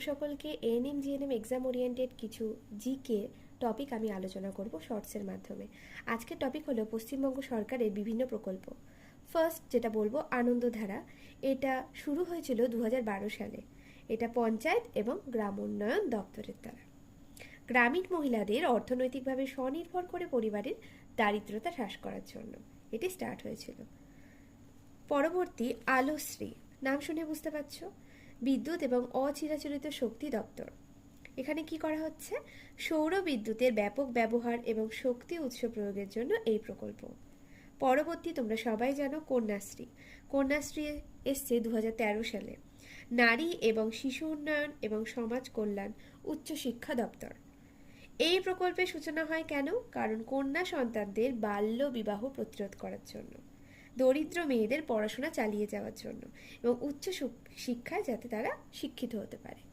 সকলকে ANM GNM exam oriented কিছু GK topic আমি আলোচনা করব শর্টসের মাধ্যমে। আজকের টপিক হলো পশ্চিমবঙ্গ সরকারের বিভিন্ন প্রকল্প। ফার্স্ট যেটা বলবো, আনন্দধারা। এটা শুরু হয়েছিল 2012 সালে। এটা পঞ্চায়েত এবং গ্রাম উন্নয়ন দপ্তরের দ্বারা গ্রামীণ মহিলাদের অর্থনৈতিকভাবে স্বনির্ভর করে পরিবারের দারিদ্রতা হ্রাস করার জন্য এটি স্টার্ট হয়েছিল। পরবর্তী আলোশ্রী, নাম শুনে বুঝতে পারছো, বিদ্যুৎ এবং অচিরাচরিত শক্তি দপ্তর। এখানে কি করা হচ্ছে? সৌর বিদ্যুতের ব্যাপক ব্যবহার এবং শক্তি উৎস প্রয়োগের জন্য এই প্রকল্প। পরবর্তী তোমরা সবাই জানো কন্যাশ্রী। কন্যাশ্রী এসছে 2013 সালে। নারী এবং শিশু উন্নয়ন এবং সমাজ কল্যাণ উচ্চশিক্ষা দপ্তর। এই প্রকল্পের সূচনা হয় কেন? কারণ কন্যা সন্তানদের বাল্য বিবাহ প্রতিরোধ করার জন্য, দরিদ্র মেয়েদের পড়াশোনা চালিয়ে যাওয়ার জন্য এবং উচ্চ শিক্ষায় যাতে তারা শিক্ষিত হতে পারে।